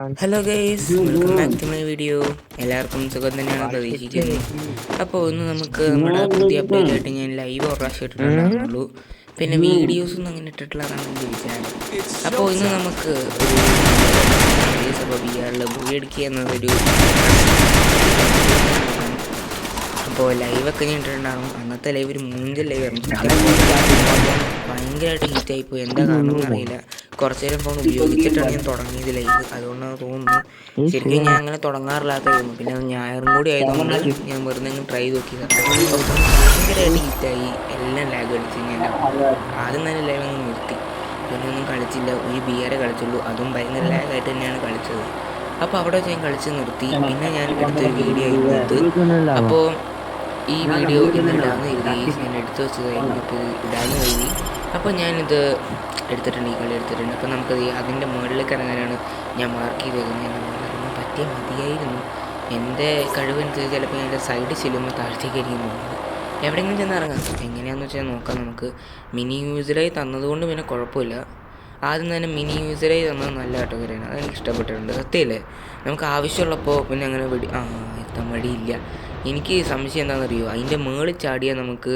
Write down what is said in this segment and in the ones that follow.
Hello guys, welcome back to my video. എല്ലാവർക്കും സുഖം തന്നെയാണ് പ്രതീക്ഷിക്കുന്നു. അപ്പോൾ ഇന്ന് നമുക്ക് നമ്മുടെ പുതിയ അപ്ഡേറ്റ് ആയിട്ട് ഞാൻ ലൈവ് ഒരു പ്രാവശ്യം ഇട്ടിട്ടുണ്ടായിരുന്നുള്ളൂ. പിന്നെ വീഡിയോസ് ഒന്നും അങ്ങനെ ഇട്ടിട്ടുള്ളതാണ് എൻ്റെ വിചാരം. അപ്പോൾ ഇന്ന് നമുക്ക് ബി ആറിൽ മൂവി അടിക്കുക എന്നതൊരു അപ്പോൾ ലൈവൊക്കെ ഞാൻ ഇട്ടിട്ടുണ്ടാകും. അന്നത്തെ ലൈവ് ഒരു മൂഞ്ചൽ ലൈവ് ആയിരുന്നു. ഭയങ്കരമായിട്ട് ഹീറ്റായിപ്പോയി. എന്താ കാരണം എന്നറിയില്ല. കുറച്ച് നേരം ഫോൺ ഉപയോഗിച്ചിട്ടാണ് ഞാൻ തുടങ്ങിയത് ലൈവ്. അതുകൊണ്ടാണ് തോന്നുന്നു. ശരിക്കും ഞാൻ അങ്ങനെ തുടങ്ങാറില്ലാത്തായിരുന്നു. പിന്നെ ഞായറും കൂടി ആയതുകൊണ്ട് ഞാൻ വെറുതെ ട്രൈ ചെയ്ത് നോക്കിയത്. ഭയങ്കരമായിട്ട് ഹീറ്റായി. എല്ലാം ലാഗ് അടിച്ച് ഞാൻ ആദ്യം തന്നെ ലൈവ് അങ്ങ് നിർത്തി. പിന്നെ ഒന്നും കളിച്ചില്ല. ഒരു ബിയറെ കളിച്ചുള്ളൂ. അതും ഭയങ്കര ലാഗായിട്ട് തന്നെയാണ് കളിച്ചത്. അപ്പോൾ അവിടെ വെച്ച് ഞാൻ കളിച്ച് നിർത്തി. പിന്നെ ഞാൻ എടുത്തൊരു വീഡിയോ ആയിരുന്നു. അപ്പോൾ ഈ വീഡിയോ ഇന്ന് ഇടാമെന്ന് കരുതി ഞാൻ എടുത്തു വെച്ചത് ഇപ്പോൾ ഇടാമെന്ന് കരുതി. അപ്പോൾ ഞാനിത് എടുത്തിട്ടുണ്ട്, ഈ കളി എടുത്തിട്ടുണ്ട്. അപ്പോൾ നമുക്കത് അതിൻ്റെ മുകളിലേക്ക് ഇറങ്ങാനാണ് ഞാൻ മാർക്ക് ചെയ്തേക്കുന്നത്. ഞാൻ ഇറങ്ങാൻ പറ്റിയ മതിയായിരുന്നു. എൻ്റെ കഴിവനുസരിച്ച് ചിലപ്പോൾ ഞാൻ എൻ്റെ സൈഡിൽ ചെല്ലുമ്പോൾ താഴത്തേക്കായിരിക്കും പോകുന്നത്. എവിടെയെങ്കിലും ചെന്ന് ഇറങ്ങാം. എങ്ങനെയാണെന്ന് വെച്ചാൽ നോക്കാം. നമുക്ക് മിനി യൂസറായി തന്നതുകൊണ്ട് പിന്നെ കുഴപ്പമില്ല. ആദ്യം തന്നെ മിനി യൂസറായി തന്നത് നല്ല കാറ്റഗറിയാണ്. അതെനിക്ക് ഇഷ്ടപ്പെട്ടിട്ടുണ്ട്. സത്യമല്ലേ, നമുക്ക് ആവശ്യമുള്ളപ്പോൾ പിന്നെ അങ്ങനെ എത്താൻ വഴിയില്ല. എനിക്ക് സംശയം എന്താണെന്നറിയോ, അതിൻ്റെ മുകളിൽ ചാടിയാൽ നമുക്ക്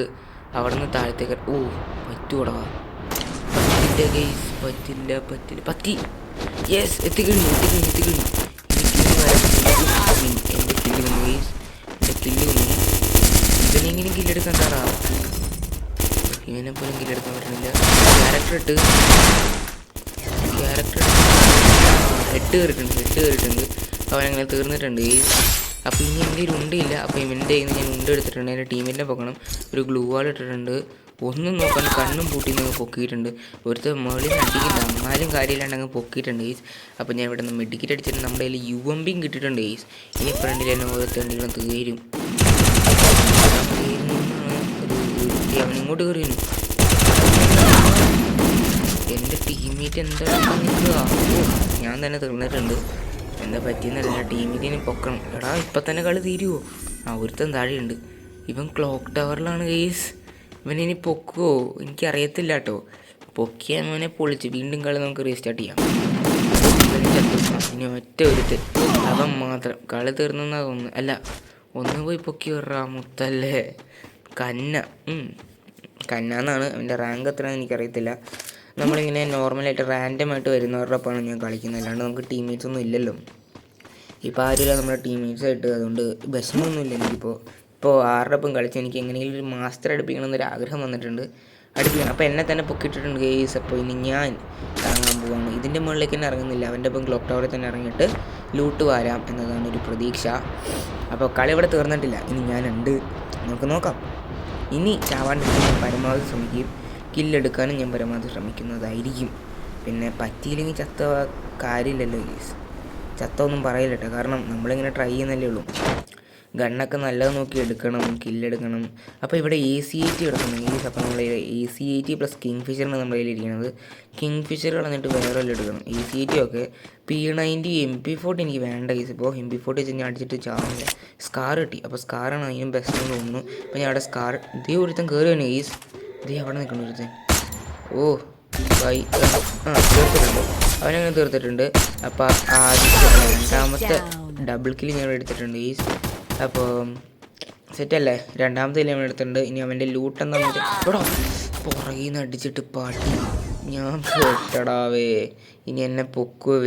അവിടെ നിന്ന് താഴത്തേക്ക് പറ്റൂടാ. പറ്റില്ല ഗൈസ്, പറ്റി. യെസ്, എത്തിക്കഴിഞ്ഞു. എൻ്റെ കില്ല് വന്നു ഗൈസ്, എൻ്റെ കില്ല് വന്നു. ഇവനെങ്ങനെ കില്ലെടുക്കണ്ടാറാ, ഇവനെ പോലും കില്ലെടുക്കാൻ പറ്റുന്നില്ല. ക്യാരക്ടർ ഹെഡ് കയറിയിട്ടുണ്ട്. അവനങ്ങനെ തീർന്നിട്ടുണ്ട് ഗൈസ്. അപ്പോൾ ഇനി എൻ്റെ ഒരു ഉണ്ടയില്ല. അപ്പോൾ ഇവൻ്റെ കയ്യിൽ നിന്ന് ഞാൻ ഉണ്ട എടുത്തിട്ടുണ്ട്. എൻ്റെ ടീമിൻ്റെ പൊക്കണം ഒരു ഗ്ലൂ വാൾ ഇട്ടിട്ടുണ്ട്. ഒന്നും നോക്കാൻ കണ്ണും പൂട്ടി നിന്ന് പൊക്കിയിട്ടുണ്ട്. ഒരുത്തർ മുകളിൽ അടിക്കില്ല, എന്നാലും കാര്യമില്ലാണ്ട് അങ്ങ് പൊക്കിയിട്ടുണ്ട് ഗൈസ്. അപ്പോൾ ഞാൻ ഇവിടെ നിന്ന് മെഡിക്കറ്റ് അടിച്ചിട്ട് നമ്മുടെ കയ്യിൽ UMPയും കിട്ടിയിട്ടുണ്ട് ഗൈസ്. ഇനി ഫ്രണ്ടിൽ തന്നെ ഓരോരുത്തരും തീരും. അവൻ ഇങ്ങോട്ട് കയറിയിരുന്നു. എൻ്റെ ടീമേറ്റ് എന്താണ് നിൽക്കുക? ഞാൻ തന്നെ തീർന്നിട്ടുണ്ട്. എന്താ പറ്റിയെന്നല്ല, ടീമിന് പൊക്കണം. എടാ ഇപ്പം തന്നെ കളി തീരുമോ? ഒരുത്തൻ താഴെയുണ്ട്. ഇവൻ ക്ലോക്ക് ടവറിലാണ് ഗൈസ്. ഇവനിനി പൊക്കുമോ എനിക്കറിയത്തില്ല കേട്ടോ. പൊക്കിയാൽ അവനെ പൊളിച്ച് വീണ്ടും കളി നമുക്ക് റീസ്റ്റാർട്ട് ചെയ്യാം. ഇനി ഒറ്റ ഒരുത്ത് അവൻ മാത്രം കളി തീർന്നെന്നാ തോന്നുന്നു. അല്ല, ഒന്ന് പോയി പൊക്കി വിടറാ മുത്തല്ലേ. കന്നാന്നാണ് അവൻ്റെ റാങ്ക് എത്രയാണെന്ന് എനിക്കറിയത്തില്ല. നമ്മളിങ്ങനെ നോർമലായിട്ട് റാൻഡമായിട്ട് വരുന്നവരുടെ ഒപ്പമാണ് ഞാൻ കളിക്കുന്നത്. അല്ലാണ്ട് നമുക്ക് ടീംമേറ്റ്സ് ഒന്നും ഇല്ലല്ലോ. ഇപ്പോൾ ആരുമില്ല നമ്മുടെ ടീംമേറ്റ്സായിട്ട്. അതുകൊണ്ട് വിഷമമൊന്നുമില്ല എനിക്കിപ്പോൾ. ആരുടെ ഒപ്പം കളിച്ച് എനിക്ക് എങ്ങനെയെങ്കിലും ഒരു മാസ്റ്റർ അടുപ്പിക്കണം എന്നൊരു ആഗ്രഹം വന്നിട്ടുണ്ട്. അടുപ്പിക്കണം. അപ്പോൾ എന്നെ തന്നെ പൊക്കിയിട്ടിട്ടുണ്ട് ഗെയ്സ്. അപ്പോൾ ഇനി ഞാൻ ഇറങ്ങാൻ പോവാണ്. ഇതിൻ്റെ മുകളിലേക്ക് തന്നെ ഇറങ്ങുന്നില്ല. അവൻ്റെ ഒപ്പം ക്ലോക്ക് ടവറിൽ തന്നെ ഇറങ്ങിയിട്ട് ലൂട്ട് വാരാം എന്നതാണ് ഒരു പ്രതീക്ഷ. അപ്പോൾ കളി ഇവിടെ തീർന്നിട്ടില്ല. ഇനി ഞാനുണ്ട്, നമുക്ക് നോക്കാം. ഇനി ചാവാണ്ടിരിക്കാൻ ഞാൻ പരമാവധി ശ്രമിക്കും. കില്ലെടുക്കാനും ഞാൻ പരമാവധി ശ്രമിക്കുന്നതായിരിക്കും. പിന്നെ പറ്റിയില്ലെങ്കിൽ ചത്ത കാര്യമില്ലല്ലോ ഗീസ്. ചത്ത ഒന്നും പറയില്ല കേട്ടോ. കാരണം നമ്മളിങ്ങനെ ട്രൈ ചെയ്യുന്നല്ലേ ഉള്ളൂ. ഗണ്ണൊക്കെ നല്ലത് നോക്കി എടുക്കണം, കില്ലെടുക്കണം. അപ്പോൾ ഇവിടെ AC-80 കിടക്കുന്നു ഗീസ്. അപ്പോൾ നമ്മൾ AC-80 പ്ലസ് കിങ് ഫിഷറാണ് നമ്മുടെ കയ്യിൽ ഇരിക്കുന്നത്. കിങ് ഫിഷർ കളഞ്ഞിട്ട് വേറെ വല്ലതും എടുക്കണം. AC-80 ഒക്കെ P90 MP40 എനിക്ക് വേണ്ട ഗീസ്. ഇപ്പോൾ MP40 വെച്ച് ഞാൻ അടിച്ചിട്ട് ചാവില്ല. സ്കാർ കിട്ടി. അപ്പോൾ സ്കാറാണ് അതിനും ബെസ്റ്റ് എന്ന് തോന്നുന്നു. അപ്പോൾ ഞാൻ അവിടെ സ്കാർ ഒരുത്തൻ കയറി തന്നെ ഗീസ്. അവിടെ നിൽക്കണം ഒരുത്തൻ. തീർത്തിട്ടുണ്ട്. അവനങ്ങനെ തീർത്തിട്ടുണ്ട്. അപ്പോൾ രണ്ടാമത്തെ ഡബിൾ കില്ല് ഞാൻ എടുത്തിട്ടുണ്ട് ഗീസ്. അപ്പോൾ സെറ്റല്ലേ, രണ്ടാമത്തെ കില്ല് അവൻ എടുത്തിട്ടുണ്ട്. ഇനി അവൻ്റെ ലൂട്ട് എന്താണെന്ന് വെച്ചാൽ പുറകിൽ നിന്ന് അടിച്ചിട്ട് പാട്ടി ഞാൻ പെട്ടടാവേ. ഇനി എന്നെ പൊക്കും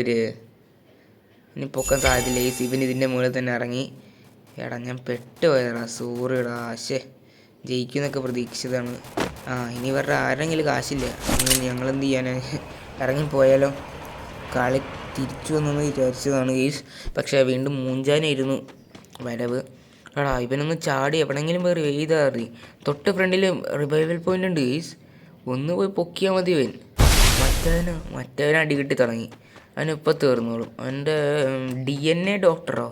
ഇനി പൊക്കാൻ സാധ്യതയില്ല ഗീസ്. ഇവൻ ഇതിൻ്റെ മുകളിൽ തന്നെ ഇറങ്ങി. എടാ ഞാൻ പെട്ടുപോയതാ, സോറിടാ. ജയിക്കുമെന്നൊക്കെ പ്രതീക്ഷിച്ചതാണ്. ഇനി ഇവരുടെ ആരെങ്കിലും കാശില്ല. ഞങ്ങളെന്ത് ചെയ്യാൻ, ഇറങ്ങിപ്പോയാലോ. കളി തിരിച്ചു വന്നെന്ന് വിചാരിച്ചതാണ് ഗെയ്സ്. പക്ഷേ വീണ്ടും മൂഞ്ചാനായിരുന്നു വരവ്. ഇവനൊന്ന് ചാടി എവിടെയെങ്കിലും പോയി എഴുതാറി. തൊട്ട് ഫ്രണ്ടിൽ റിവൈവൽ പോയിൻ്റ് ഉണ്ട് ഗെയ്സ്. ഒന്ന് പോയി പൊക്കിയാൽ മതി. മറ്റവനെ അടി കിട്ടി തുടങ്ങി. അവനിപ്പോൾ തീർന്നോളും. അവൻ്റെ DNA ഡോക്ടറോ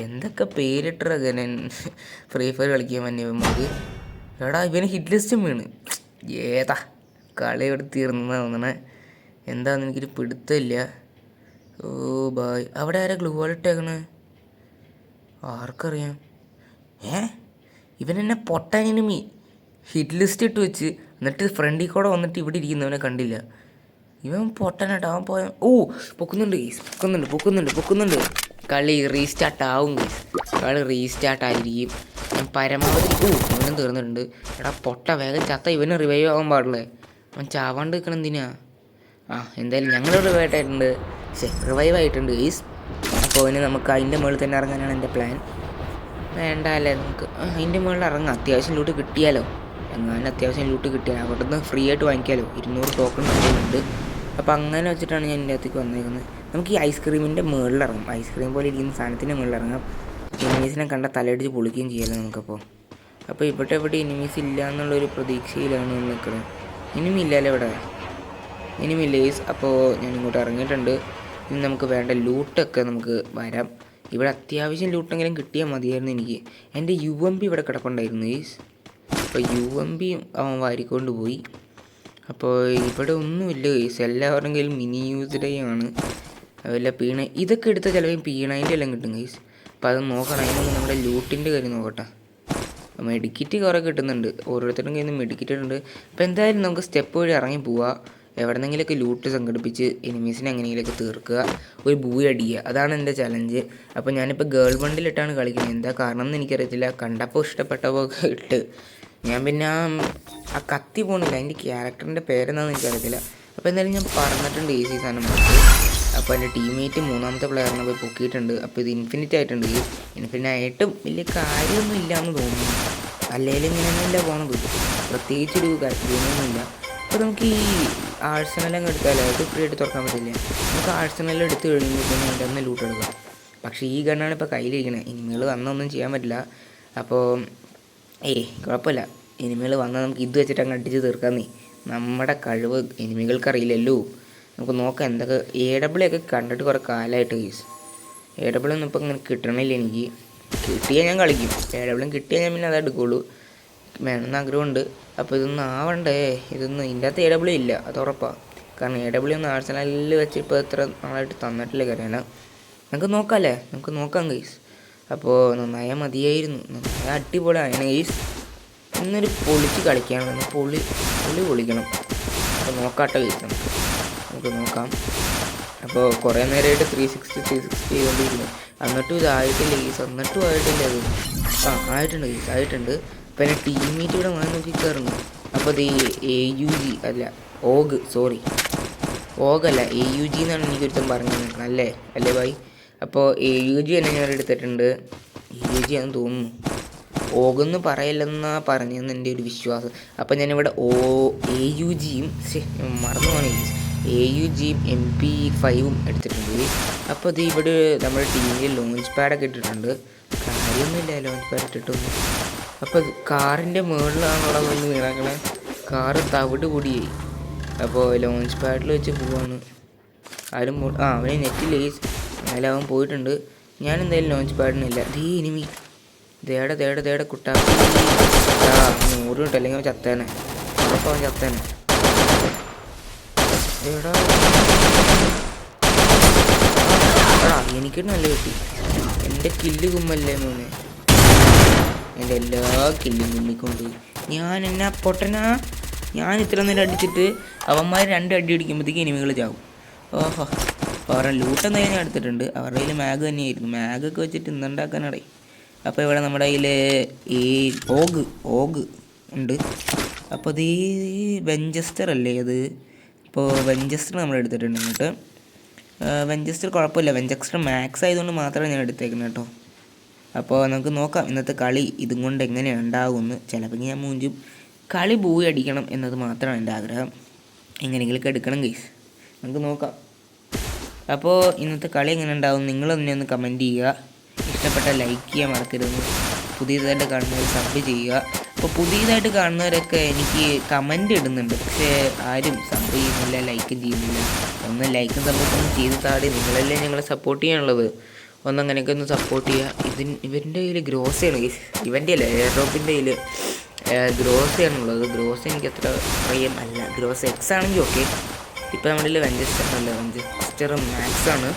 എന്തൊക്കെ പേരിട്ടറകൻ ഫ്രീ ഫയർ കളിക്കാൻ വന്നവന്മാർക്ക്. ഇവന് ഹിറ്റ് ലിസ്റ്റും വീണ്. ഏതാ കളി ഇവിടെ തീർന്നെന്നാ തോന്നണേ. എന്താണെന്ന് എനിക്കൊരു പിടുത്തമില്ല. ബായ്. അവിടെ ആരാ ഗ്ലൂ വാൾ ഇട്ടേക്കണേ? ആർക്കറിയാം. ഇവനെന്നെ പൊട്ടാനിമി ഹിറ്റ് ലിസ്റ്റ് ഇട്ട് വെച്ച് എന്നിട്ട് ഫ്രണ്ടിൽ കൂടെ വന്നിട്ട് ഇവിടെ ഇരിക്കുന്നവനെ കണ്ടില്ല. ഇവൻ പൊട്ടനായിട്ട് അവൻ പോയ പൊക്കുന്നുണ്ട് ഗൈസ്, പൊക്കുന്നുണ്ട്. കളി റീസ്റ്റാർട്ട് ആവും ഗൈസ്, കളി റീസ്റ്റാർട്ട് ആയിരിക്കും. ഞാൻ പരമാവധി ഇവനും തീർന്നിട്ടുണ്ട്. എടാ പൊട്ട വേഗം ചത്ത, ഇവന് റിവൈവ് ആവാൻ പാടില്ലേ? അവൻ ചാവാണ്ട് നിൽക്കണം എന്തിനാ? എന്തായാലും ഞങ്ങൾ റിവൈവ് ആയിട്ടുണ്ട് ഗൈസ്. അപ്പോൾ ഇനി നമുക്ക് അതിൻ്റെ മുകളിൽ തന്നെ ഇറങ്ങാനാണ് എൻ്റെ പ്ലാൻ. വേണ്ട അല്ലേ, നമുക്ക് അതിൻ്റെ മുകളിൽ ഇറങ്ങാം. അത്യാവശ്യം ലൂട്ട് കിട്ടിയാലോ, എങ്ങാനും അത്യാവശ്യം ലൂട്ട് കിട്ടിയാൽ അവിടെ നിന്ന് ഫ്രീ ആയിട്ട് വാങ്ങിക്കാമല്ലോ. 200 ടോക്കൺ കിട്ടുന്നുണ്ട്. അപ്പോൾ അങ്ങനെ വെച്ചിട്ടാണ് ഞാൻ എൻ്റെ അകത്തേക്ക് വന്നേക്കുന്നത്. നമുക്ക് ഈ ഐസ്ക്രീമിൻ്റെ മുകളിൽ ഇറങ്ങാം, ഐസ്ക്രീം പോലെ ഇരിക്കുന്ന സാധനത്തിൻ്റെ മുകളിൽ ഇറങ്ങാം. എനിമീസിനെ കണ്ട തലയടിച്ച് പൊളിക്കുകയും ചെയ്യാമല്ലോ നമുക്കപ്പോൾ. അപ്പോൾ ഇവിടെ എനിമീസ് ഇല്ല എന്നുള്ളൊരു പ്രതീക്ഷയിലാണ് നിൽക്കുന്നത്. എനിമി ഇല്ലല്ലോ ഇവിടെ, എനിമി ലേസ്. അപ്പോൾ ഞാൻ ഇങ്ങോട്ട് ഇറങ്ങിയിട്ടുണ്ട്. ഇനി നമുക്ക് വേണ്ട ലൂട്ടൊക്കെ നമുക്ക് വരാം. ഇവിടെ അത്യാവശ്യം ലൂട്ടെങ്കിലും കിട്ടിയാൽ മതിയായിരുന്നു എനിക്ക്. എൻ്റെ UMP ഇവിടെ കിടപ്പുണ്ടായിരുന്നു ഗൈസ്. അപ്പോൾ UMP അവൻ വാരിക്കൊണ്ട് പോയി. അപ്പോൾ ഇവിടെ ഒന്നുമില്ല ഗൈസ്, എല്ലാവരുടെയും കയ്യിൽ മിനി യൂസ്ഡ് ആണ്. വല്ല ഇതൊക്കെ എടുത്ത ചിലപ്പോൾ പീണതിൻ്റെ എല്ലാം കിട്ടും ഗൈസ്. അപ്പോൾ അത് നോക്കണം. അതിന് നമ്മുടെ ലൂട്ടിൻ്റെ കാര്യം നോക്കട്ടെ. മെഡിക്കിറ്റ് കുറേ കിട്ടുന്നുണ്ട്, ഓരോരുത്തരുടെ കയ്യിൽ നിന്ന് മെഡിക്കിറ്റ് ഉണ്ട്. അപ്പോൾ എന്തായാലും നമുക്ക് സ്റ്റെപ്പ് വഴി ഇറങ്ങി പോവുക. എവിടെന്നെങ്കിലൊക്കെ ലൂട്ട് സംഘടിപ്പിച്ച് എനിമീസിനെ എങ്ങനെയെങ്കിലുമൊക്കെ തീർക്കുക, ഒരു ബൂയി അടിക്കുക. അതാണ് എൻ്റെ ചലഞ്ച്. അപ്പോൾ ഞാനിപ്പോൾ ഗേൾ ബണ്ടിലിട്ടാണ് കളിക്കുന്നത്. എന്താ കാരണം എന്ന് എനിക്കറിയത്തില്ല, കണ്ടപ്പോൾ ഇഷ്ടപ്പെട്ടപ്പോൾ ഇട്ട്. ഞാൻ പിന്നെ ആ കത്തി പോകണില്ല, അതിൻ്റെ ക്യാരക്ടറിൻ്റെ പേരെന്താണെന്ന് എനിക്കറിയത്തില്ല. അപ്പോൾ എന്തായാലും ഞാൻ പറഞ്ഞിട്ടുണ്ട് ഈസി സാധനം നമുക്ക്. അപ്പോൾ എൻ്റെ ടീമേറ്റ് 3ാമത്തെ പ്ലെയറിനെ പോയി പൊക്കിയിട്ടുണ്ട്. അപ്പോൾ ഇത് ഇൻഫിനിറ്റ് ആയിട്ടുണ്ട്. ഇൻഫിനിറ്റ് ആയിട്ടും വലിയ കാര്യമൊന്നും ഇല്ലയെന്ന് തോന്നുന്നു. അല്ലെങ്കിൽ ഇങ്ങനെയൊന്നുമില്ല പോകണത്, പ്രത്യേകിച്ചൊരു കാര്യമൊന്നുമില്ല. അപ്പോൾ നമുക്ക് ഈ ആഴ്സണലങ്ങ് എടുത്താലോ, അത് ഫ്രീ ആയിട്ട് തുറക്കാൻ പറ്റില്ല. നമുക്ക് ആഴ്സണലെല്ലാം എടുത്ത് കഴിയുമ്പോഴത്തേനും അതിൻ്റെ അന്ന് ലൂട്ട് എടുക്കാം. പക്ഷേ ഈ ഗണ്ണാണ് ഇപ്പോൾ കയ്യിലിരിക്കണത്. ഇനിമേൾ വന്നൊന്നും ചെയ്യാൻ പറ്റില്ല. അപ്പോൾ കുഴപ്പമില്ല, എനിമികൾ വന്നാൽ നമുക്ക് ഇത് വെച്ചിട്ട് അങ്ങ് അടിച്ച് തീർക്കാമെന്നേ. നമ്മുടെ കഴിവ് എനിമികൾക്കറിയില്ലല്ലോ. നമുക്ക് നോക്കാം എന്തൊക്കെ. AW ഒക്കെ കണ്ടിട്ട് കുറേ കാലമായിട്ട് ഗൈസ്. AW ഒന്നും ഇപ്പോൾ ഇങ്ങനെ കിട്ടണില്ല എനിക്ക്. കിട്ടിയാൽ ഞാൻ കളിക്കും, AW കിട്ടിയാൽ ഞാൻ പിന്നെ അത് എടുക്കുള്ളൂ. വേണമെന്ന് ആഗ്രഹമുണ്ട്. അപ്പോൾ ഇതൊന്നും ആവണ്ടേ, ഇതിൻ്റെ അകത്ത് AW ഇല്ല, അത് ഉറപ്പാണ്. കാരണം AW ഒന്നും ആഴ്സണലിൽ വെച്ച് ഇപ്പോൾ എത്ര നാളായിട്ട് തന്നിട്ടില്ല കറിയാന. നമുക്ക് നോക്കാമല്ലേ, നമുക്ക് നോക്കാം ഗൈസ്. അപ്പോൾ നന്നായാൽ മതിയായിരുന്നു, നന്നായ അടിപൊളിയാണ് ഗൈസ്. ഇന്നൊരു പൊളിച്ച് കളിക്കാനുണ്ടെന്ന് പൊളി പൊളിക്കണം. അപ്പോൾ നോക്കാട്ടെ ഗൈസ്, നമുക്ക് നോക്കാം. അപ്പോൾ കുറേ നേരമായിട്ട് 360 ചെയ്തുകൊണ്ടിരിക്കുന്നു. എന്നിട്ടും ഇതായിട്ടില്ല ഗൈസ്, എന്നിട്ടും ആയിട്ടില്ല അത്. ആയിട്ടുണ്ട് ഗൈസ്, ആയിട്ടുണ്ട്. അപ്പോൾ എൻ്റെ ടീമേറ്റ് ഇവിടെ വാങ്ങി നോക്കി കയറുന്നു. അപ്പോൾ അത് AUG അല്ല ഓഗല്ല AUG എന്നാണ് എനിക്കൊരുത്തം പറഞ്ഞത്. അല്ലേ ഭായി? അപ്പോൾ AUG തന്നെ ഞാൻ എടുത്തിട്ടുണ്ട്. AUG ആണെന്ന് തോന്നുന്നു, ഓഗെന്ന് പറയില്ലെന്നാ പറഞ്ഞതെന്ന് എൻ്റെ ഒരു വിശ്വാസം. അപ്പോൾ ഞാനിവിടെ AUGയും മറന്നു പോകണേ, AUGയും MP5ഉം എടുത്തിട്ടുണ്ട്. അപ്പോൾ ഇത് ഇവിടെ നമ്മുടെ ടീമിൽ ലോഞ്ച് പാഡൊക്കെ ഇട്ടിട്ടുണ്ട്. കാര്യമൊന്നുമില്ല ലോഞ്ച് പാഡ് ഇട്ടിട്ടൊന്നും. അപ്പോൾ കാറിൻ്റെ മുകളിലാണുള്ളതൊന്ന് വീണാക്കണേ, കാറ് തവിട് പൊടിയായി. അപ്പോൾ ലോഞ്ച് പാഡിൽ വെച്ച് പോവാണ്. ആരും അവനെ നെറ്റിൽ എന്നാലും അവൻ പോയിട്ടുണ്ട്. ഞാൻ എന്തായാലും ലോഞ്ച് പാഡിനില്ല. എനിമി ദേടെ കുട്ടാ 100 കിട്ടും, അല്ലെങ്കിൽ അവൻ ചത്തേനെ. അപ്പോൾ അവൻ ചത്തേനെ. എനിക്ക് നല്ല കിട്ടി. എൻ്റെ കില്ല് കുമ്മല്ലേ മോനെ, എൻ്റെ എല്ലാ കില്ലും കുമ്മിക്കൊണ്ട് ഞാൻ ഇത്ര നേരം അടിച്ചിട്ട് അവന്മാർ 2 അടി അടിക്കുമ്പോഴത്തേക്ക് എനിമികൾ ചാവും. അവരുടെ ലൂട്ട് എന്തായാലും ഞാൻ എടുത്തിട്ടുണ്ട്. അവരുടെ കയ്യിൽ മാഗ് തന്നെയായിരുന്നു, മാഗൊക്കെ വെച്ചിട്ട് ഇന്നുണ്ടാക്കാനടേ. അപ്പോൾ ഇവിടെ നമ്മുടെ കയ്യിൽ ഈ ഓഗ് ഉണ്ട്. അപ്പോൾ അത് ഈ വെഞ്ചസ്റ്റർ അല്ലേ അത്. ഇപ്പോൾ വെഞ്ചസ്റ്റർ നമ്മൾ എടുത്തിട്ടുണ്ട് എന്നിട്ട്. വെഞ്ചസ്റ്റർ കുഴപ്പമില്ല, വെഞ്ചസ്റ്റർ മാക്സ് ആയതുകൊണ്ട് മാത്രമേ ഞാൻ എടുത്തേക്കുന്നത് കേട്ടോ. അപ്പോൾ നമുക്ക് നോക്കാം ഇന്നത്തെ കളി ഇതും കൊണ്ട് എങ്ങനെ ഉണ്ടാകുമെന്ന്. ചിലപ്പോൾ ഞാൻ മൂഞ്ചും. കളി പോയി അടിക്കണം എന്നത് മാത്രമാണ് എൻ്റെ ആഗ്രഹം. എങ്ങനെയെങ്കിലൊക്കെ എടുക്കണം ഗൈസ്, നമുക്ക് നോക്കാം. അപ്പോൾ ഇന്നത്തെ കളി എങ്ങനെ ഉണ്ടാവും നിങ്ങൾ തന്നെ ഒന്ന് കമൻറ്റ് ചെയ്യുക. ഇഷ്ടപ്പെട്ട ലൈക്ക് ചെയ്യാൻ മറക്കരുത്. പുതിയതായിട്ട് കാണുന്നവർ സബ് ചെയ്യുക. അപ്പോൾ പുതിയതായിട്ട് കാണുന്നവരൊക്കെ എനിക്ക് കമൻറ്റ് ഇടുന്നുണ്ട്, പക്ഷേ ആരും സബ് ചെയ്യുന്നില്ല, ലൈക്കും ചെയ്യുന്നില്ല. ഒന്ന് ലൈക്കും സബ്ബൊക്കെ ചെയ്ത് താടി, നിങ്ങളല്ലേ ഞങ്ങളെ സപ്പോർട്ട് ചെയ്യാനുള്ളത്. ഒന്നങ്ങനെയൊക്കെ ഒന്ന് സപ്പോർട്ട് ചെയ്യുക. ഇവൻ്റെ കയ്യിൽ ഗ്രോസയാണ് ഗൈസ്, ഇവൻ്റെ അല്ല എയർ ഡ്രോപ്പിൻ്റെ കയ്യിൽ ഗ്രോസയാണുള്ളത്. ഗ്രോസ് എനിക്ക് അത്ര പ്രിയം അല്ല. ഗ്രോസ് X ആണെങ്കിൽ ഓക്കെ. ഇപ്പോൾ നമ്മുടെ കയ്യിൽ വെഞ്ചസ്റ്റർ മാക്സാണ്.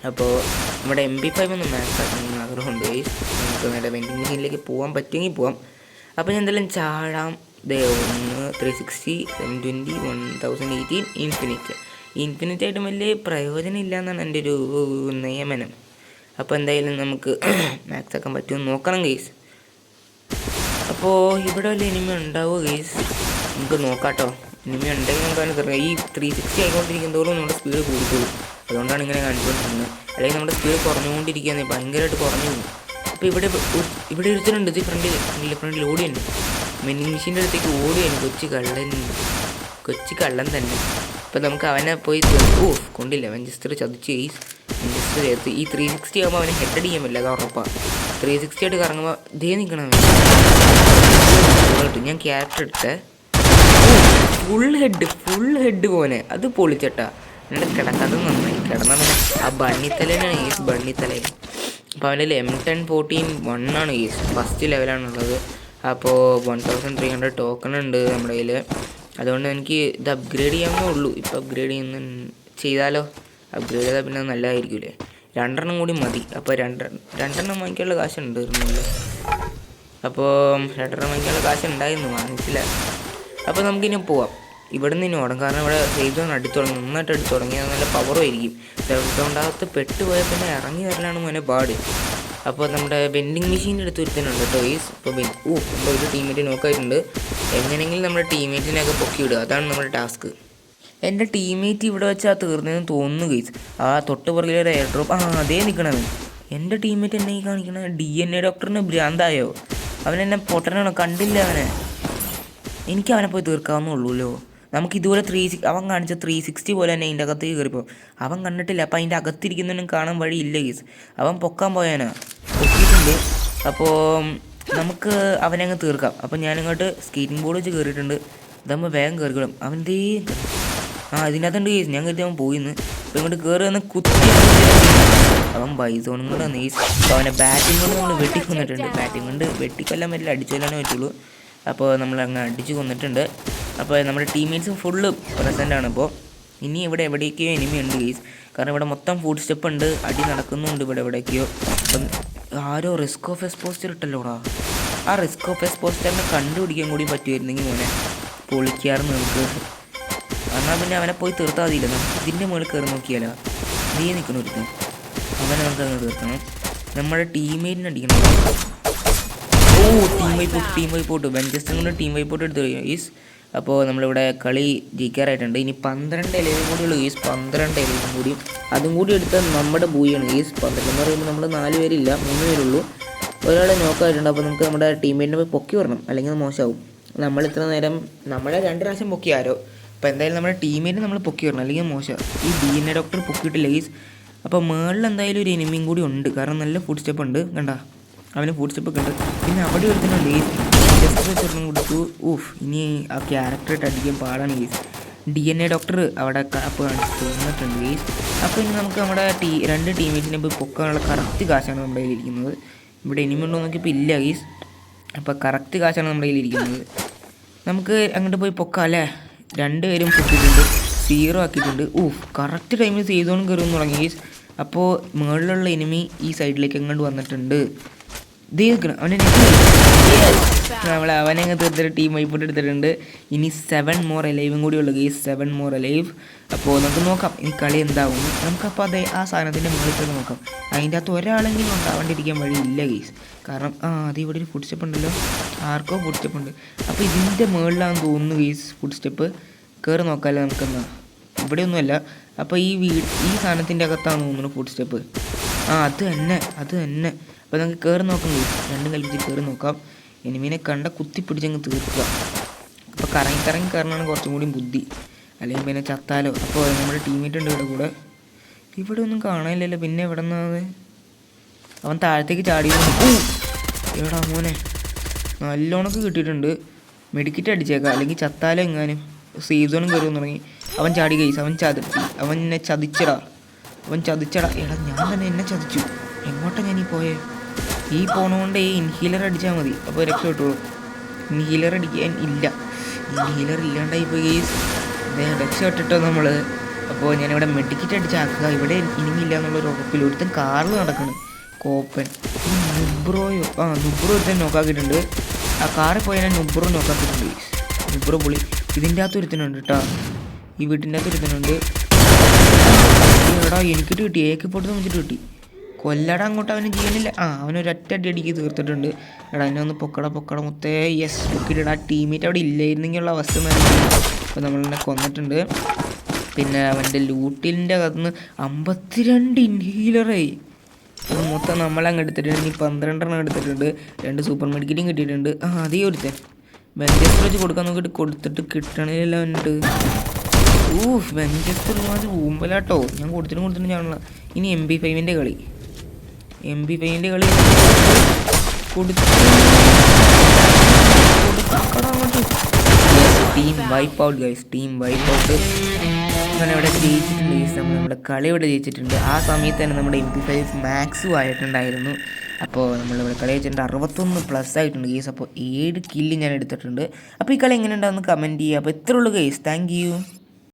അപ്പോൾ നമ്മുടെ MP5 ഒന്ന് മാക്സ് ആക്കണമെന്ന് ആഗ്രഹമുണ്ട് ഗൈസ്. നമുക്ക് നേരെ വെൻഡിങ് മെഷീനിലേക്ക് പോകാൻ പറ്റുമെങ്കിൽ പോവാം. അപ്പോൾ ഞാൻ എന്തായാലും ചാടാം. ദേ 360 720 1018 ഇൻഫിനിറ്റ് ആയിട്ട് വലിയ പ്രയോജനം ഇല്ല എന്നാണ് എൻ്റെ ഒരു നിയമനം. അപ്പോൾ എന്തായാലും നമുക്ക് മാക്സ് ആക്കാൻ പറ്റുമെന്ന് നോക്കണം ഗെയ്സ്. അപ്പോൾ ഇവിടെ വല്ല ഇനിമ ഉണ്ടാവുമോ ഗെയ്സ്? നമുക്ക് നോക്കാട്ടോ. ഇനിമ ഉണ്ടെങ്കിൽ നമുക്കതിന് തീർക്കാം. ഈ 360 ആയിക്കൊണ്ടിരിക്കുന്നതോറും നമ്മുടെ സ്പീഡ് കൂടിക്കോളും. അതുകൊണ്ടാണ് ഇങ്ങനെ കാണിച്ചുകൊണ്ടിരിക്കുന്നത്. അല്ലെങ്കിൽ നമ്മുടെ സ്പീഡ് കുറഞ്ഞുകൊണ്ടിരിക്കുകയാണ്, ഭയങ്കരമായിട്ട് കുറഞ്ഞു പോകും. അപ്പോൾ ഇവിടെ ഒരുത്തരുണ്ട്. ഇത് ഫ്രണ്ടിൽ ഓടിയുണ്ട്. വെൻഡിങ് മെഷീൻ്റെ അടുത്തേക്ക് ഓടിയാണ്. കൊച്ചു കള്ളൻ തന്നെ. അപ്പോൾ നമുക്ക് അവനെ പോയി കൊണ്ടില്ല. അവൻ ജസ്റ്റ് ചതിച്ച് ജസ്റ്റ് ചേർത്ത്. ഈ 360 ആകുമ്പോൾ അവനെ ഹെഡ് ചെയ്യാൻ പറ്റില്ല, അത് ഉറപ്പാണ്. 360 ആയിട്ട് കറങ്ങുമ്പോൾ ദേ നിൽക്കണം. ഞാൻ ക്യാരക്ടർ എടുത്ത് ഫുൾ ഹെഡ് പോലെ അത് പൊളിച്ചട്ടാ. എന്നിട്ട് കിടക്കാതെ നന്നായി കിടന്നാൽ പിന്നെ ആ ബണ്ണിത്തലേനാണ് ബണ്ണിത്തലയിൽ. അപ്പോൾ അവൻ്റെ M10 14 1 ആണ് ഫസ്റ്റ് ലെവലാണുള്ളത്. അപ്പോൾ 1300 ടോക്കൺ ഉണ്ട് നമ്മുടെ കയ്യിൽ. അതുകൊണ്ട് എനിക്ക് ഇത് അപ്ഗ്രേഡ് ചെയ്യാവുന്നേ ഉള്ളൂ. ഇപ്പോൾ അപ്ഗ്രേഡ് ചെയ്താലോ? അപ്ഗ്രേഡ് ചെയ്താൽ പിന്നെ നല്ലതായിരിക്കില്ലേ? 2 കൂടി മതി. അപ്പോൾ രണ്ടെണ്ണം വാങ്ങിക്കാനുള്ള കാശുണ്ട് ഇരുന്നില്ല. അപ്പോൾ 2 വാങ്ങിക്കാനുള്ള കാശ് ഉണ്ടായിരുന്നു, വാങ്ങിച്ചില്ല. അപ്പോൾ നമുക്കിനി പോവാം. ഇവിടെ നിന്ന് ഓടാം. കാരണം ഇവിടെ സേഫ് സോൺ അടിച്ചു തുടങ്ങി, നന്നായിട്ട് അടിച്ചു തുടങ്ങി. അത് നല്ല പവറും ആയിരിക്കും. സേഫ് സോണിനകത്ത് പെട്ടുപോയാൽ പിന്നെ ഇറങ്ങി വരലാണ് മോനെ പാട്. അപ്പോൾ നമ്മുടെ വെൻഡിങ് മെഷീൻ്റെ അടുത്ത് ഒരുത്തനുണ്ട് കേട്ടോ ഗെയ്സ്. ഇപ്പോൾ ഒരു ടീമേറ്റ് നോക്കായിട്ടുണ്ട്. എങ്ങനെയെങ്കിലും നമ്മുടെ ടീമേറ്റിനെയൊക്കെ പൊക്കിയിടുക, അതാണ് നമ്മുടെ ടാസ്ക്. എൻ്റെ ടീമേറ്റ് ഇവിടെ വെച്ചാൽ തീർന്നതെന്ന് തോന്നുന്നു ഗെയ്സ്. ആ തൊട്ട് പുറകിലെ ഒരു എയർ ഡ്രോപ്പ്, അതേ നിൽക്കണത്. എൻ്റെ ടീമേറ്റ് എന്നെ ഈ കാണിക്കണത് DNA ഡോക്ടറിന് ഭ്രാന്തായോ? അവനെന്നെ പൊട്ടനാണോ? കണ്ടില്ല അവനെ. എനിക്ക് അവനെ പോയി തീർക്കാവുന്നുള്ളൂല്ലോ. നമുക്ക് ഇതുപോലെ അവൻ കാണിച്ച 360 പോലെ തന്നെ അതിൻ്റെ അകത്തേക്ക് കയറിപ്പോൾ അവൻ കണ്ടിട്ടില്ല. അപ്പോൾ അതിൻ്റെ അകത്തിരിക്കുന്നതിനും കാണാൻ വഴിയില്ല ഗെയ്സ്. അവൻ പൊക്കാൻ പോയാനാ, പൊക്കിയിട്ടുണ്ട്. അപ്പോൾ നമുക്ക് അവനെ അങ്ങ് തീർക്കാം. അപ്പോൾ ഞാനിങ്ങോട്ട് സ്കേറ്റിംഗ് ബോർഡ് വെച്ച് കയറിയിട്ടുണ്ട്. ഇതാകുമ്പോൾ വേഗം കയറിക്കോളും. അവൻ്റെ ഇതിനകത്തുണ്ട് ഗെയ്സ്. ഞാൻ കരുതി അവൻ പോയിന്ന്. അപ്പോൾ ഇങ്ങോട്ട് കയറി വന്ന് കുത്തി അവൻ ബൈസോണും കൂടെ വന്ന് ഗെയ്സ്. അപ്പോൾ അവനെ ബാറ്റിംഗ് കൊണ്ട് നമ്മൾ വെട്ടിക്കൊന്നിട്ടുണ്ട്. ബാറ്റിംഗ് കൊണ്ട് വെട്ടിക്കൊല്ലാൻ പറ്റില്ല, അടിച്ചുകൊല്ലാനേ പറ്റുള്ളൂ. അപ്പോൾ നമ്മൾ അങ്ങ് അടിച്ച് കൊന്നിട്ടുണ്ട്. അപ്പോൾ നമ്മുടെ ടീംമേറ്റ്സ് ഫുള്ള് പ്രസൻ്റാണ്. ഇപ്പോൾ ഇനി ഇവിടെ എവിടേക്കോ എനിമി ഉണ്ട് ഗെയ്സ്. കാരണം ഇവിടെ മൊത്തം ഫുഡ് സ്റ്റെപ്പ് ഉണ്ട്, അടി നടക്കുന്നുണ്ട് ഇവിടെ എവിടേക്കോ. അപ്പം ആരോ റിസ്ക് ഓഫ് എക്സ്പോസ്റ്റർ ഇട്ടല്ലോടാ. ആ റിസ്ക് ഓഫ് എക്സ്പോസ്റ്ററിനെ കണ്ടുപിടിക്കാൻ കൂടി പറ്റുമായിരുന്നെങ്കിൽ മോനെ പൊളിക്കാറുണ്ട് നമുക്ക്. എന്നാൽ പിന്നെ അവനെ പോയി തീർത്താൽ മതിയില്ല. നമുക്ക് ഇതിൻ്റെ മുകളിൽ കയറി നോക്കിയാലോ? നീ നിൽക്കണം ഒരുത്തൻ, അവനെ നമുക്ക് അങ്ങ് തീർക്കണം. നമ്മുടെ ടീംമേറ്റിനെ അടിക്കണം. ടീം വൈപ്പോട്ട് വെഞ്ചസ്റ്ററും കൊണ്ട് ടീം വൈപ്പോട്ട് എടുത്ത് ഗെയ്സ്. അപ്പോൾ നമ്മളിവിടെ കളി ജയിക്കാറായിട്ടുണ്ട്. ഇനി 12 ഇലയും കൂടി ഉള്ളൂ ഗെയ്സ്. 12 ഇലയും കൂടി അതും കൂടി എടുത്താൽ നമ്മുടെ ബൂയാണ് ഗെയ്സ്. 12 എന്ന് പറയുമ്പോൾ നമ്മൾ 4 പേരില്ല, 3 പേരുള്ളൂ. ഒരാളെ നോക്കായിട്ടുണ്ട്. അപ്പോൾ നമുക്ക് നമ്മുടെ ടീമേറ്റിനെ പോയി പൊക്കി വരണം, അല്ലെങ്കിൽ അത് മോശമാവും. നമ്മൾ ഇത്ര നേരം നമ്മളെ 2 പ്രാവശ്യം പൊക്കിയാരോ. അപ്പോൾ എന്തായാലും നമ്മുടെ ടീമേറ്റ് നമ്മൾ പൊക്കി വരണം, അല്ലെങ്കിൽ മോശം. ഈ DNA ഡോക്ടർ പൊക്കിയിട്ടില്ല ഗെയ്സ്. അപ്പോൾ മേളിൽ എന്തായാലും ഒരു എനിമിയും കൂടി ഉണ്ട്. കാരണം നല്ല ഫുഡ് സ്റ്റെപ്പ് ഉണ്ട്, കണ്ട അവന് ഫുഡ് സ്റ്റെപ്പ് ഒക്കെ ഉണ്ട്. പിന്നെ അവിടെ ഒരുത്തനുണ്ട് ഗെയ്സ്. ജസ്റ്റ് വെച്ചൊരെണ്ണം കൊടുത്തു. ഇനി ആ ക്യാരക്ടറായിട്ട് അടിക്കാൻ പാടാണ് ഗെയ്സ്. DNA ഡോക്ടർ അവിടെ അപ്പോൾ കാണിച്ച് തോന്നിട്ടുണ്ട് ഗെയ്സ്. അപ്പോൾ ഇനി നമുക്ക് നമ്മുടെ 2 ടീമേറ്റിനെ പോയി പൊക്കാനുള്ള കറക്റ്റ് കാശാണ് നമ്മുടെ കയ്യിലിരിക്കുന്നത്. ഇവിടെ എനിമി ഉണ്ടോ നോക്കിയപ്പോൾ ഇല്ല ഗെയ്സ്. അപ്പോൾ കറക്റ്റ് കാശാണ് നമ്മുടെ കയ്യിലിരിക്കുന്നത്. നമുക്ക് അങ്ങോട്ട് പോയി പൊക്കാം അല്ലേ? 2 പേരും പൊക്കിയിട്ടുണ്ട്, 0 ആക്കിയിട്ടുണ്ട്. കറക്റ്റ് ടൈമിൽ ചെയ്തോണം കയറുമെന്ന് തുടങ്ങി ഗെയ്സ്. അപ്പോൾ മുകളിലുള്ള എനിമി ഈ സൈഡിലേക്ക് അങ്ങോട്ട് വന്നിട്ടുണ്ട്. അവനെ അങ്ങ് തീർത്തിട്ട് ടീം വൈപ്പോട്ട് എടുത്തിട്ടുണ്ട്. ഇനി 7 മോർ അലൈവും കൂടി ഉള്ളു ഗെയ്സ്. 7 more alive. അപ്പോൾ നമുക്ക് നോക്കാം ഇനി കളി എന്താവും. നമുക്കപ്പോൾ ആ സാധനത്തിൻ്റെ മുകളിൽ തന്നെ നോക്കാം. അതിൻ്റെ അകത്ത് ഒരാളെങ്കിലും ഉണ്ടാവാണ്ടിരിക്കാൻ വഴിയില്ല ഗെയ്സ്. കാരണം അത് ഇവിടെ ഒരു ഫുഡ് സ്റ്റെപ്പ് ഉണ്ടല്ലോ, ആർക്കോ ഫുഡ് സ്റ്റെപ്പ് ഉണ്ട്. അപ്പോൾ ഇതിൻ്റെ മുകളിലാണെന്ന് തോന്നുന്നു ഗെയ്സ് ഫുഡ് സ്റ്റെപ്പ്. കയറി നോക്കാമല്ലോ നമുക്കെന്നാ. ഇവിടെയൊന്നുമല്ല. അപ്പോൾ ഈ സാധനത്തിൻ്റെ അകത്താണ് തോന്നുന്നു ഫുഡ് സ്റ്റെപ്പ്. അത് തന്നെ. അപ്പോൾ നമുക്ക് കയറി നോക്കാം ഗെയ്സ്. 2 കൽപ്പിച്ച് കയറി നോക്കാം. എനിമീനെ കണ്ട കുത്തിപ്പിടിച്ചങ്ങ് തീർക്കുക. അപ്പോൾ കറങ്ങി കയറണമാണ് കുറച്ചും കൂടി ബുദ്ധി, അല്ലെങ്കിൽ പിന്നെ ചത്താലോ. അപ്പോൾ നമ്മുടെ ടീമേറ്റ് ഉണ്ട് ഇവിടെ. ഇവിടെ ഒന്നും കാണാനില്ലല്ലോ. പിന്നെ എവിടെ നിന്നത്? അവൻ താഴത്തേക്ക് ചാടി. എവിടാ മോനെ, നല്ലോണക്ക് കിട്ടിയിട്ടുണ്ട്. മെഡിക്കറ്റ് അടിച്ചേക്കാം, അല്ലെങ്കിൽ ചത്താലോ എങ്ങാനും. സേഫ് സോണും കയറുമെന്ന് തുടങ്ങി. അവൻ ചാടി ഗെയ്സ്. അവൻ എന്നെ ചതിച്ചടാ. എടാ ഞാൻ തന്നെ എന്നെ ചതിച്ചു. എങ്ങോട്ടാണ് ഞാനീ പോയേ? ഈ പോണോണ്ട് ഈ ഇൻഹീലർ അടിച്ചാൽ മതി, അപ്പോൾ രക്ഷപ്പെട്ടോളൂ. ഇൻഹീലർ അടിക്കാൻ ഇല്ല, ഇൻഹീലർ ഇല്ലാണ്ടായി പോയി ഗെയ്സ്. രക്ഷപ്പെട്ടിട്ടോ നമ്മൾ. അപ്പോൾ ഞാനിവിടെ മെഡിക്കറ്റ് അടിച്ചാക്കുക. ഇവിടെ ഇനിമില്ല എന്നുള്ളൊരു ഉറപ്പിൽ ഒരുത്തൻ കാറിൽ നടക്കണം. കോപ്പൻ നുബ്രോ ഒരുത്തൻ നോക്കാക്കിയിട്ടുണ്ട്. ആ കാറിൽ പോയാൽ നുബ്രോ നോക്കാക്കിയിട്ടുണ്ട് ഗെയ്സ്. ബ്രോ പൊളി. ഇതിൻ്റെ അകത്ത് ഒരുത്തനുണ്ട് കേട്ടോ, ഈ വീട്ടിൻ്റെ അകത്ത് ഒരുത്തനുണ്ട്. എടാ എനിക്കിട്ട് കിട്ടി, AK-40 വെച്ചിട്ട് കിട്ടി. കൊല്ലട അങ്ങോട്ട് അവന് ജീവനില്ല. അവനൊരൊറ്റ അടിക്ക് തീർത്തിട്ടുണ്ട്. എടാ എന്നെ ഒന്ന് പൊക്കട മൊത്തേ. യെസ് പൊക്കിയിട്ടാ. ടീമേറ്റ് അവിടെ ഇല്ലായിരുന്നെങ്കിലുള്ള അവസ്ഥ നല്ലത്. അപ്പോൾ നമ്മളെന്നെ കൊന്നിട്ടുണ്ട്. പിന്നെ അവൻ്റെ ലൂട്ടിൻ്റെ അകത്തുനിന്ന് 52 ഇൻഹീലറായി. അത് മൊത്തം നമ്മളങ്ങ് എടുത്തിട്ടുണ്ട്. ഇനി 12 എടുത്തിട്ടുണ്ട്. 2 സൂപ്പർ മെഡിക്കറ്റും കിട്ടിയിട്ടുണ്ട്. അതേ ഒരുത്തൻ വെഞ്ചസ്റ്റർ വെച്ച് കൊടുക്കാൻ നോക്കിയിട്ട് കൊടുത്തിട്ട് കിട്ടണില്ല. ഉണ്ട് വെഞ്ചസ്റ്റർ മാതിരി ഊമ്പലാട്ടോ. ഞാൻ കൊടുത്തിട്ട് ഞാനുള്ള. ഇനി MP5ൻ്റെ കളി. MP5ൻ്റെ കളി അങ്ങോട്ട്. Team wipe out guys, team wipe out. അങ്ങനെ ഇവിടെ ജയിച്ചിട്ടുണ്ട് ഗൈസ്. നമ്മുടെ കളി ഇവിടെ ജയിച്ചിട്ടുണ്ട്. ആ സമയത്ത് തന്നെ നമ്മുടെ MP5 മാക്സും ആയിട്ടുണ്ടായിരുന്നു. അപ്പോൾ നമ്മളിവിടെ കളി വെച്ചിട്ടുണ്ട് 61+ ആയിട്ടുണ്ട് ഗൈസ്. അപ്പോൾ 7 കില്ല് ഞാൻ എടുത്തിട്ടുണ്ട്. അപ്പോൾ ഈ കളി എങ്ങനെ ഉണ്ടാവുമെന്ന് കമൻറ്റ് ചെയ്യുക. അപ്പോൾ ഇത്രയുള്ളൂ ഗൈസ്. Thank you.